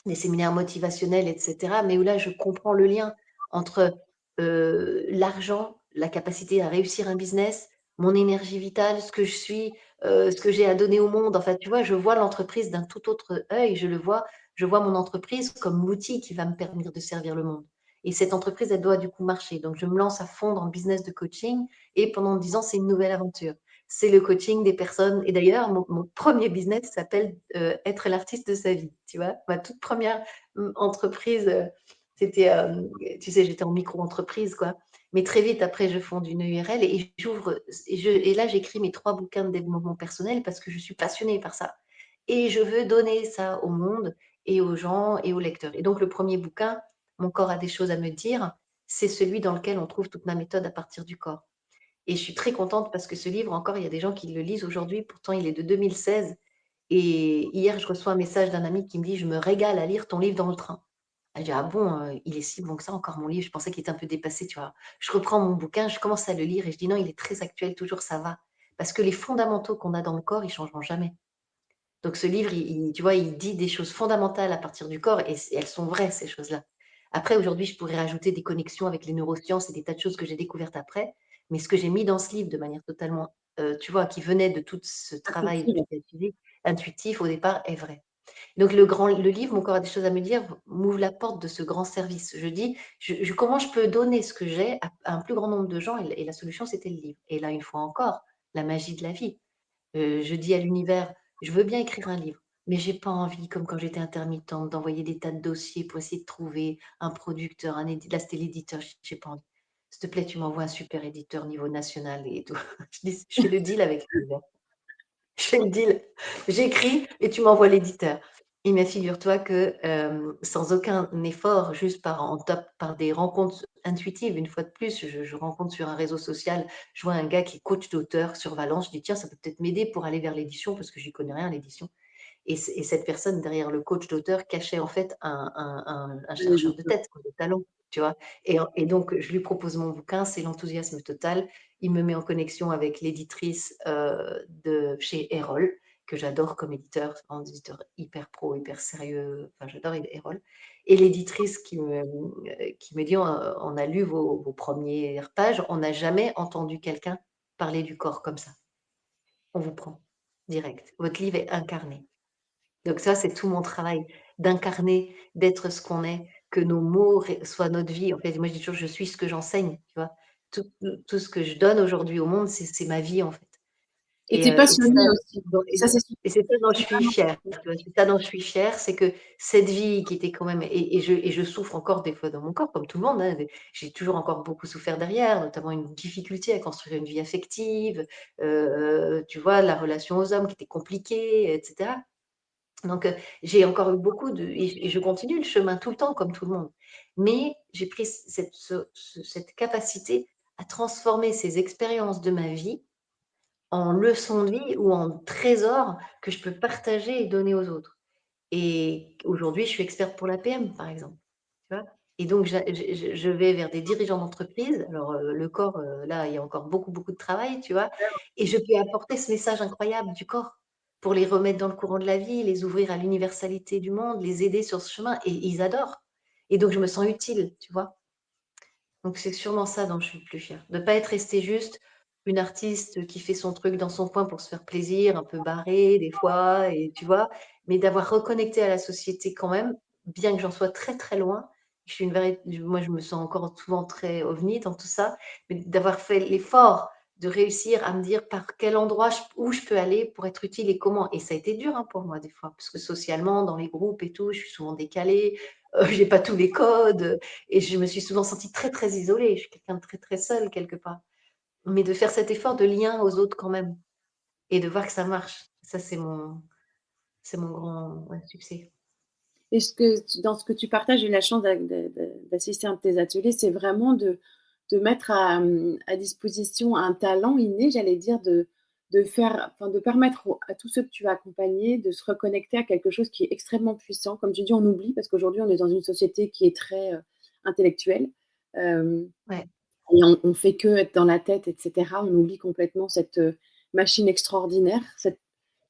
des séminaires motivationnels, etc. Mais où là, je comprends le lien entre l'argent, la capacité à réussir un business, mon énergie vitale, ce que je suis, ce que j'ai à donner au monde. Enfin, tu vois, je vois l'entreprise d'un tout autre œil. Je vois mon entreprise comme l'outil qui va me permettre de servir le monde. Et cette entreprise, elle doit du coup marcher. Donc, je me lance à fond dans le business de coaching et pendant 10 ans, c'est une nouvelle aventure. C'est le coaching des personnes. Et d'ailleurs, mon premier business s'appelle Être l'artiste de sa vie. Tu vois, ma toute première entreprise, c'était, tu sais, j'étais en micro-entreprise, quoi. Mais très vite, après, je fonde une URL et j'ouvre, et là, j'écris mes 3 bouquins de développement personnel parce que je suis passionnée par ça. Et je veux donner ça au monde et aux gens et aux lecteurs. Et donc, le premier bouquin, Mon corps a des choses à me dire, c'est celui dans lequel on trouve toute ma méthode à partir du corps. Et je suis très contente parce que ce livre, encore, il y a des gens qui le lisent aujourd'hui. Pourtant, il est de 2016. Et hier, je reçois un message d'un ami qui me dit: «Je me régale à lire ton livre dans le train». Je dis: «Ah bon, il est si bon que ça encore mon livre?» Je pensais qu'il était un peu dépassé, tu vois? Je reprends mon bouquin, je commence à le lire et je dis: «Non, il est très actuel, toujours ça va». Parce que les fondamentaux qu'on a dans le corps, ils changeront jamais. Donc ce livre, tu vois, il dit des choses fondamentales à partir du corps et elles sont vraies, ces choses-là. Après, aujourd'hui, je pourrais rajouter des connexions avec les neurosciences et des tas de choses que j'ai découvertes après. Mais ce que j'ai mis dans ce livre de manière totalement, tu vois, qui venait de tout ce travail
intuitive.
intuitif au départ, est vrai. Donc le livre, Mon corps a des choses à me dire, m'ouvre la porte de ce grand service. Je dis, comment je peux donner ce que j'ai à un plus grand nombre de gens et la solution, c'était le livre. Et là, une fois encore, la magie de la vie. Je dis à l'univers: «Je veux bien écrire un livre, mais j'ai pas envie, comme quand j'étais intermittente, d'envoyer des tas de dossiers pour essayer de trouver un producteur, un édi» là, c'était l'éditeur, j'ai pas envie. «S'il te plaît, tu m'envoies un super éditeur niveau national et tout». Je fais le deal avec l'univers. Je fais le deal. J'écris et tu m'envoies l'éditeur. Et mais figure-toi que, sans aucun effort, juste par des rencontres intuitives, une fois de plus, je rencontre sur un réseau social, je vois un gars qui est coach d'auteur sur Valence, je dis: «Tiens, ça peut peut-être m'aider pour aller vers l'édition», parce que j'y connais rien, l'édition. Et cette personne derrière le coach d'auteur cachait en fait un
Un
chercheur de
éditeur.
tête, quoi, de talent, tu vois? Et donc je lui propose mon bouquin, c'est l'enthousiasme total. Il me met en connexion avec l'éditrice, de chez Erol, que j'adore comme éditeur, c'est un éditeur hyper pro, hyper sérieux, enfin j'adore Erol. Et l'éditrice qui me dit: «On a lu vos premières pages, on n'a jamais entendu quelqu'un parler du corps comme ça. On vous prend, direct. Votre livre est incarné». Donc ça, c'est tout mon travail d'incarner, d'être ce qu'on est, que nos mots soient notre vie. En fait, moi, je dis toujours, je suis ce que j'enseigne, tu vois. Tout ce que je donne aujourd'hui au monde, c'est ma vie, en fait.
Et
Et,
tu es
et c'est ça,
passionnée aussi.
dont,
Et ça, c'est super.
et c'est ça dont je suis fière. Tu vois, c'est ça dont je suis fière, c'est que cette vie qui était quand même, et je souffre encore des fois dans mon corps, comme tout le monde, hein, j'ai toujours encore beaucoup souffert derrière, notamment une difficulté à construire une vie affective, tu vois, la relation aux hommes qui était compliquée, etc. Donc, j'ai encore eu beaucoup de et je continue le chemin tout le temps comme tout le monde. Mais j'ai pris cette capacité à transformer ces expériences de ma vie en leçons de vie ou en trésors que je peux partager et donner aux autres. Et aujourd'hui, je suis experte pour la PM, par exemple, tu vois? Et donc je vais vers des dirigeants d'entreprise. Alors, le corps, là, il y a encore beaucoup, beaucoup de travail, tu vois? Et je peux apporter ce message incroyable du corps pour les remettre dans le courant de la vie, les ouvrir à l'universalité du monde, les aider sur ce chemin et ils adorent. Et donc je me sens utile, tu vois? Donc c'est sûrement ça dont je suis le plus fière. De pas être restée juste une artiste qui fait son truc dans son coin pour se faire plaisir, un peu barrée des fois et tu vois? Mais d'avoir reconnecté à la société quand même, bien que j'en sois très, très loin. Moi, je me sens encore souvent très ovni dans tout ça, mais d'avoir fait l'effort de réussir à me dire par quel endroit où je peux aller pour être utile et comment. Et ça a été dur, hein, pour moi des fois, parce que socialement, dans les groupes et tout, je suis souvent décalée, j'ai pas tous les codes, et je me suis souvent sentie très, très isolée. Je suis quelqu'un de très, très seul quelque part. Mais de faire cet effort de lien aux autres quand même et de voir que ça marche, ça c'est mon grand, ouais, succès.
Et dans ce que tu partages, j'ai eu la chance d'assister à un de tes ateliers, c'est vraiment de mettre à disposition un talent inné, j'allais dire, de faire, enfin, de permettre à tous ceux que tu vas accompagner de se reconnecter à quelque chose qui est extrêmement puissant. Comme tu dis, on oublie parce qu'aujourd'hui, on est dans une société qui est très intellectuelle. Euh,
Ouais,
et on fait que être dans la tête, etc. On oublie complètement cette machine extraordinaire,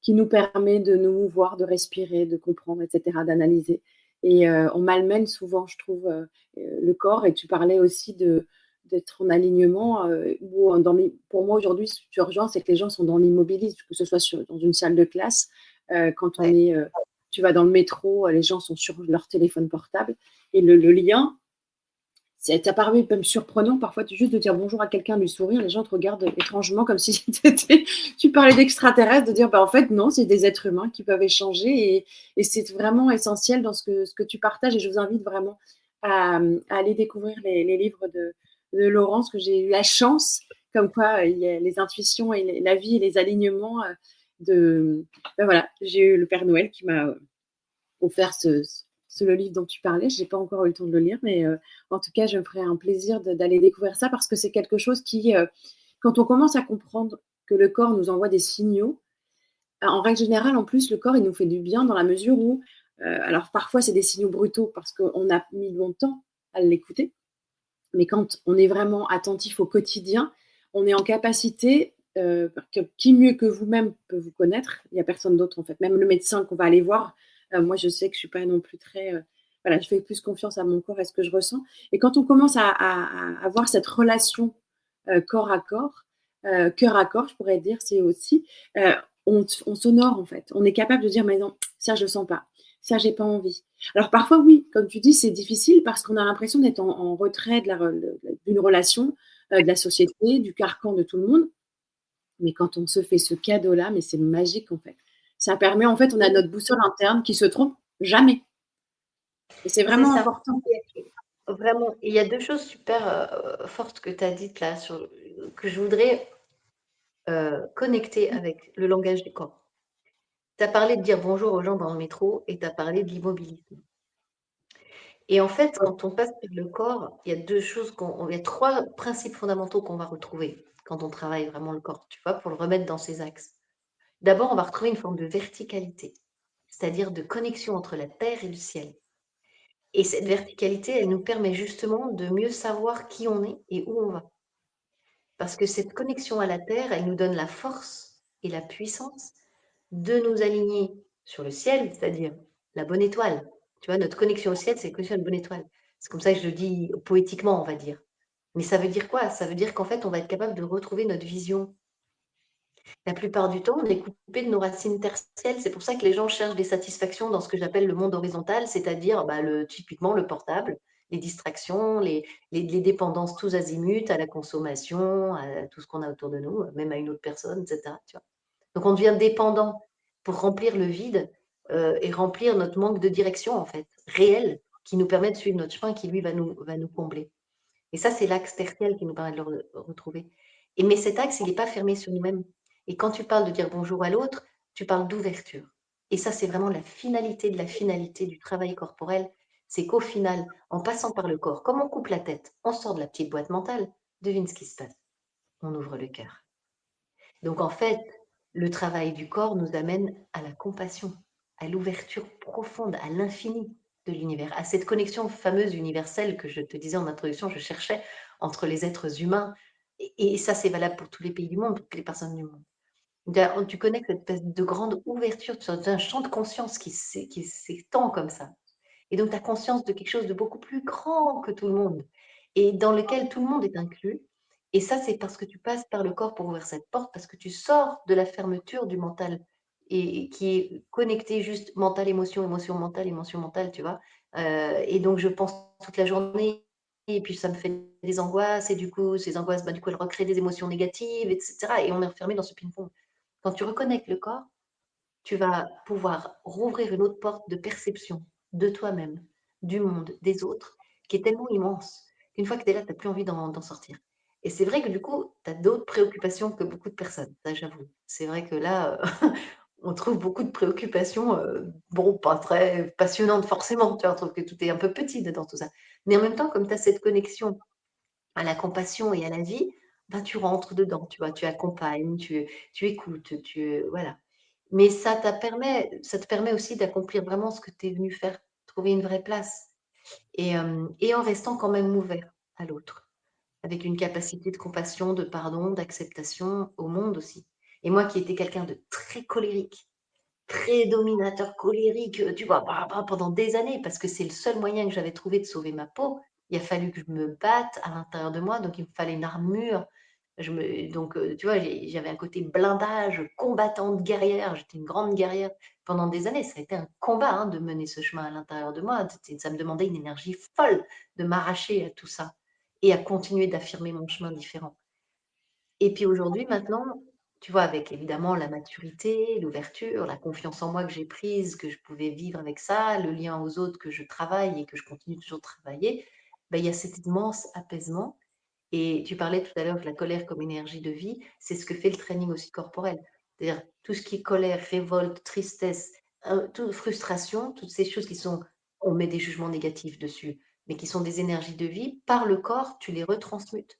qui nous permet de nous mouvoir, de respirer, de comprendre, etc., d'analyser. Et on malmène souvent, je trouve, le corps. Et tu parlais aussi d'être en alignement. Pour moi, aujourd'hui, ce qui est urgent, c'est que les gens sont dans l'immobilisme, que ce soit dans une salle de classe, quand
ouais,
tu vas dans le métro, les gens sont sur leur téléphone portable. Et le lien, ça paraît même surprenant parfois juste de dire bonjour à quelqu'un, lui sourire, les gens te regardent étrangement comme si tu parlais d'extraterrestres, de dire bah, en fait non, c'est des êtres humains qui peuvent échanger et c'est vraiment essentiel dans ce que tu partages et je vous invite vraiment à aller découvrir les livres de Laurence, que j'ai eu la chance, comme quoi il y a les intuitions et la vie et les alignements ben voilà, j'ai eu le Père Noël qui m'a offert le livre dont tu parlais. Je n'ai pas encore eu le temps de le lire, mais en tout cas, je me ferai un plaisir d'aller découvrir ça parce que c'est quelque chose qui, quand on commence à comprendre que le corps nous envoie des signaux, en règle générale, en plus, le corps, il nous fait du bien dans la mesure où, alors parfois, c'est des signaux brutaux parce qu'on a mis longtemps à l'écouter, mais quand on est vraiment attentif au quotidien, on est en capacité, qui mieux que vous-même peut vous connaître? Il n'y a personne d'autre en fait. Même le médecin qu'on va aller voir, moi je sais que je ne suis pas non plus très... voilà, je fais plus confiance à mon corps et à ce que je ressens. Et quand on commence à avoir cette relation corps à corps, cœur à corps, je pourrais dire, c'est aussi, euh, on s'honore en fait. On est capable de dire, mais non, ça je ne sens pas, ça j'ai pas envie. Alors parfois, oui, comme tu dis, c'est difficile parce qu'on a l'impression d'être en retrait d'une relation, de la société, du carcan de tout le monde. Mais quand on se fait ce cadeau-là, mais c'est magique en fait. Ça permet, en fait, on a
oui,
notre boussole interne qui se trompe jamais. Et c'est
c'est
vraiment
ça.
important.
Vraiment, il y a 2 choses super, fortes que tu as dites là que je voudrais, connecter avec le langage du corps. Tu as parlé de dire bonjour aux gens dans le métro et tu as parlé de l'immobilisme. Et en fait, quand on passe par le corps, il y a 2 choses il y a 3 principes fondamentaux qu'on va retrouver quand on travaille vraiment le corps, tu vois? Pour le remettre dans ses axes. D'abord, on va retrouver une forme de verticalité, c'est-à-dire de connexion entre la terre et le ciel. Et cette verticalité, elle nous permet justement de mieux savoir qui on est et où on va. Parce que cette connexion à la terre, elle nous donne la force et la puissance de nous aligner sur le ciel, c'est-à-dire la bonne étoile. Tu vois, notre connexion au ciel, c'est la connexion à la bonne étoile. C'est comme ça que je le dis poétiquement, on va dire. Mais ça veut dire quoi? Ça veut dire qu'en fait, on va être capable de retrouver notre vision. La plupart du temps, on est coupé de nos racines tertielles. C'est pour ça que les gens cherchent des satisfactions dans ce que j'appelle le monde horizontal, c'est-à-dire bah, typiquement le portable, les distractions, les dépendances tous azimuts à la consommation, à tout ce qu'on a autour de nous, même à une autre personne, etc. Tu vois. Donc on devient dépendant pour remplir le vide et remplir notre manque de direction, en fait, réel, qui nous permet de suivre notre chemin, qui lui va nous combler. Et ça, c'est l'axe tertiel qui nous permet de le retrouver. Mais cet axe, il n'est pas fermé sur nous-mêmes. Et quand tu parles de dire bonjour à l'autre, tu parles d'ouverture. Et ça, c'est vraiment la finalité de la finalité du travail corporel. C'est qu'au final, en passant par le corps, comme on coupe la tête, on sort de la petite boîte mentale, devine ce qui se passe. On ouvre le cœur. Donc en fait, le travail du corps nous amène à la compassion, à l'ouverture profonde, à l'infini de l'univers, à cette connexion fameuse universelle que je te disais en introduction, je cherchais entre les êtres humains. Et ça, c'est valable pour tous les pays du monde, pour toutes les personnes du monde. Tu connais cette espèce de grande ouverture, un champ de conscience qui s'étend comme ça. Et donc, tu as conscience de quelque chose de beaucoup plus grand que tout le monde et dans lequel tout le monde est inclus. Et ça, c'est parce que tu passes par le corps pour ouvrir cette porte, parce que tu sors de la fermeture du mental et qui est connecté juste mental, émotion, émotion, mental, tu vois. Et donc, je pense toute la journée et puis ça me fait des angoisses et du coup, ces angoisses, du coup, elles recréent des émotions négatives, etc. Et on est enfermé dans ce ping-pong. Quand tu reconnectes le corps, tu vas pouvoir rouvrir une autre porte de perception de toi-même, du monde, des autres, qui est tellement immense qu'une fois que tu es là, tu n'as plus envie d'en sortir. Et c'est vrai que du coup, tu as d'autres préoccupations que beaucoup de personnes, ça j'avoue. C'est vrai que là, on trouve beaucoup de préoccupations, bon, pas très passionnantes forcément, tu vois, on trouve que tout est un peu petit dedans tout ça. Mais en même temps, comme tu as cette connexion à la compassion et à la vie, tu rentres dedans, tu vois, tu accompagnes, tu écoutes, voilà. Mais ça te permet aussi d'accomplir vraiment ce que tu es venu faire, trouver une vraie place et en restant quand même ouvert à l'autre, avec une capacité de compassion, de pardon, d'acceptation au monde aussi. Et moi qui étais quelqu'un de très colérique, très dominateur, colérique, tu vois, pendant des années, parce que c'est le seul moyen que j'avais trouvé de sauver ma peau. Il a fallu que je me batte à l'intérieur de moi, donc il me fallait une armure. Donc, tu vois, j'avais un côté blindage, combattante, guerrière. J'étais une grande guerrière pendant des années. Ça a été un combat de mener ce chemin à l'intérieur de moi. Ça me demandait une énergie folle de m'arracher à tout ça et à continuer d'affirmer mon chemin différent. Et puis aujourd'hui, maintenant, tu vois, avec évidemment la maturité, l'ouverture, la confiance en moi que j'ai prise, que je pouvais vivre avec ça, le lien aux autres que je travaille et que je continue toujours de travailler, il y a cet immense apaisement. Et tu parlais tout à l'heure de la colère comme énergie de vie, c'est ce que fait le training aussi corporel. C'est-à-dire tout ce qui est colère, révolte, tristesse, frustration, toutes ces choses qui sont, on met des jugements négatifs dessus, mais qui sont des énergies de vie, par le corps, tu les retransmutes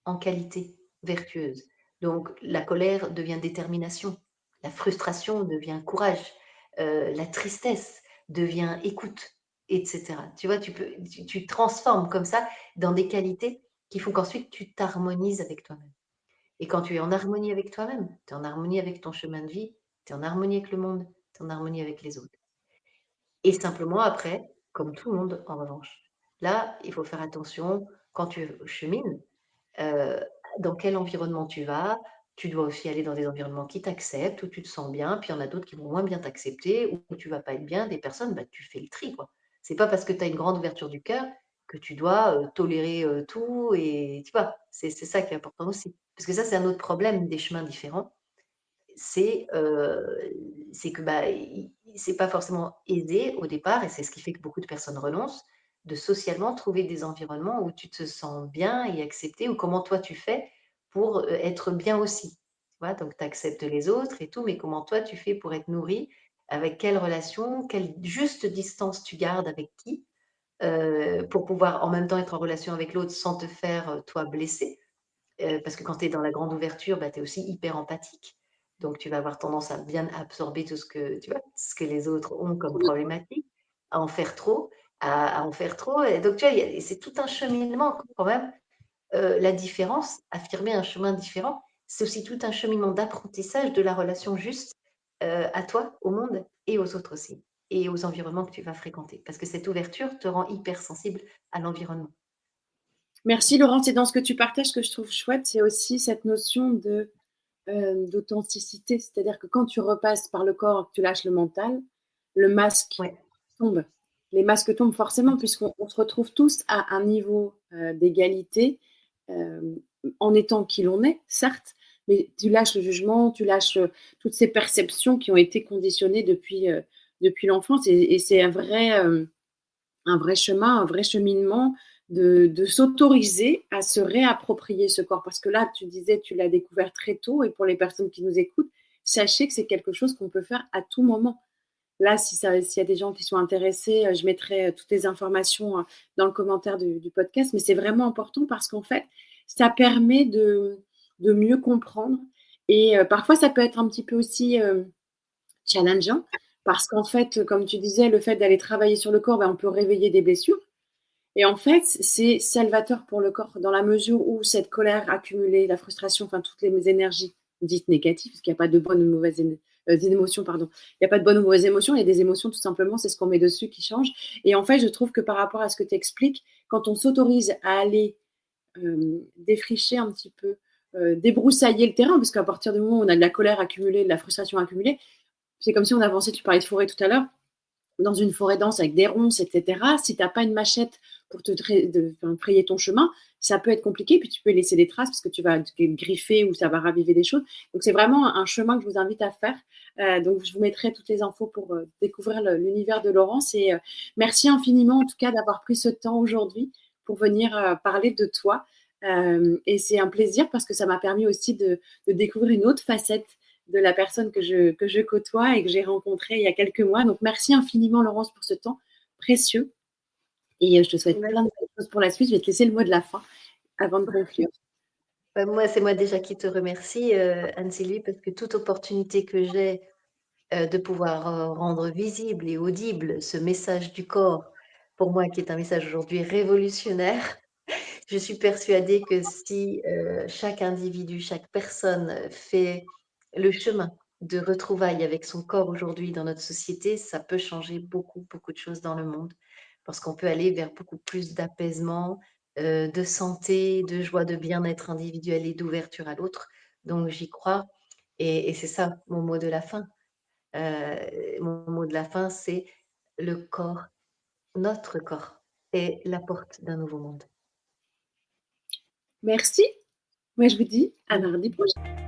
en qualité vertueuse. Donc la colère devient détermination, la frustration devient courage, la tristesse devient écoute, etc. Tu vois, tu transformes comme ça dans des qualités qui font qu'ensuite tu t'harmonises avec toi-même. Et quand tu es en harmonie avec toi-même, tu es en harmonie avec ton chemin de vie, tu es en harmonie avec le monde, tu es en harmonie avec les autres. Et simplement après, comme tout le monde en revanche, là, il faut faire attention quand tu chemines, Heu, dans quel environnement tu vas. Tu dois aussi aller dans des environnements qui t'acceptent, où tu te sens bien, puis il y en a d'autres qui vont moins bien t'accepter, où tu vas pas être bien. Des personnes, tu fais le tri, quoi. C'est pas parce que tu as une grande ouverture du cœur que tu dois, tolérer, tout et tu vois? C'est ça qui est important aussi. Parce que ça, c'est un autre problème des chemins différents. C'est, c'est que, c'est pas forcément aisé au départ et c'est ce qui fait que beaucoup de personnes renoncent, de socialement trouver des environnements où tu te sens bien et accepté ou comment toi tu fais pour, être bien aussi. Tu vois? Donc tu acceptes les autres et tout, mais comment toi tu fais pour être nourri? Avec quelle relation? Quelle juste distance tu gardes avec qui? Pour pouvoir en même temps être en relation avec l'autre sans te faire, toi blesser. Parce que quand tu es dans la grande ouverture, tu es aussi hyper empathique. Donc tu vas avoir tendance à bien absorber tout ce que tu vois? Ce que les autres ont comme problématique, à en faire trop, à en faire trop et donc tu vois, c'est tout un cheminement quand même. La différence, affirmer un chemin différent, c'est aussi tout un cheminement d'apprentissage de la relation juste, à toi, au monde et aux autres aussi et aux environnements que tu vas fréquenter. Parce que cette ouverture te rend hypersensible à l'environnement.
Merci Laurence. Et dans ce que tu partages, ce que je trouve chouette, c'est aussi cette notion d'authenticité. C'est-à-dire que quand tu repasses par le corps, que tu lâches le mental, le masque
Ouais.
tombe. Les masques tombent forcément puisqu'on se retrouve tous à un niveau d'égalité euh, en étant qui l'on est, certes, mais tu lâches le jugement, tu lâches toutes ces perceptions qui ont été conditionnées depuis l'enfance et c'est un vrai chemin, un vrai cheminement de s'autoriser à se réapproprier ce corps. Parce que là, tu disais, tu l'as découvert très tôt, et pour les personnes qui nous écoutent, sachez que c'est quelque chose qu'on peut faire à tout moment. là, s'il y a des gens qui sont intéressés, je mettrai toutes les informations dans le commentaire du podcast. Mais c'est vraiment important parce qu'en fait, ça permet de mieux comprendre. Et parfois, ça peut être un petit peu aussi challengeant parce qu'en fait, comme tu disais, le fait d'aller travailler sur le corps, on peut réveiller des blessures. Et en fait, c'est salvateur pour le corps dans la mesure où cette colère accumulée, la frustration, enfin toutes les énergies dites négatives, parce qu'il n'y a pas de bonnes ou mauvaises émotions, pardon. Il n'y a pas de bonnes ou mauvaises émotions, il y a des émotions tout simplement, c'est ce qu'on met dessus qui change. Et en fait, je trouve que par rapport à ce que tu expliques, quand on s'autorise à aller défricher un petit peu, débroussailler le terrain, parce qu'à partir du moment où on a de la colère accumulée, de la frustration accumulée, c'est comme si on avançait, tu parlais de forêt tout à l'heure, dans une forêt dense avec des ronces, etc. Si tu n'as pas une machette pour frayer ton chemin, ça peut être compliqué. Puis tu peux laisser des traces parce que tu vas griffer ou ça va raviver des choses. Donc c'est vraiment un chemin que je vous invite à faire. Donc je vous mettrai toutes les infos pour découvrir l'univers de Laurence. Et merci infiniment en tout cas d'avoir pris ce temps aujourd'hui pour venir parler de toi. Et c'est un plaisir parce que ça m'a permis aussi de découvrir une autre facette de la personne que je côtoie et que j'ai rencontrée il y a quelques mois. Donc, merci infiniment, Laurence, pour ce temps précieux. Et je te souhaite plein de choses pour la suite. Je vais te laisser le mot de la fin avant de conclure.
C'est moi déjà qui te remercie, Anne-Sylvie, parce que toute opportunité que j'ai de pouvoir rendre visible et audible ce message du corps, pour moi qui est un message aujourd'hui révolutionnaire, je suis persuadée que si chaque individu, chaque personne fait le chemin de retrouvailles avec son corps aujourd'hui dans notre société, ça peut changer beaucoup, beaucoup de choses dans le monde. Parce qu'on peut aller vers beaucoup plus d'apaisement, de santé, de joie, de bien-être individuel et d'ouverture à l'autre. Donc j'y crois. Et c'est ça mon mot de la fin. Mon mot de la fin, c'est le corps, notre corps, est la porte d'un nouveau monde.
Merci. Moi, je vous dis à mardi prochain.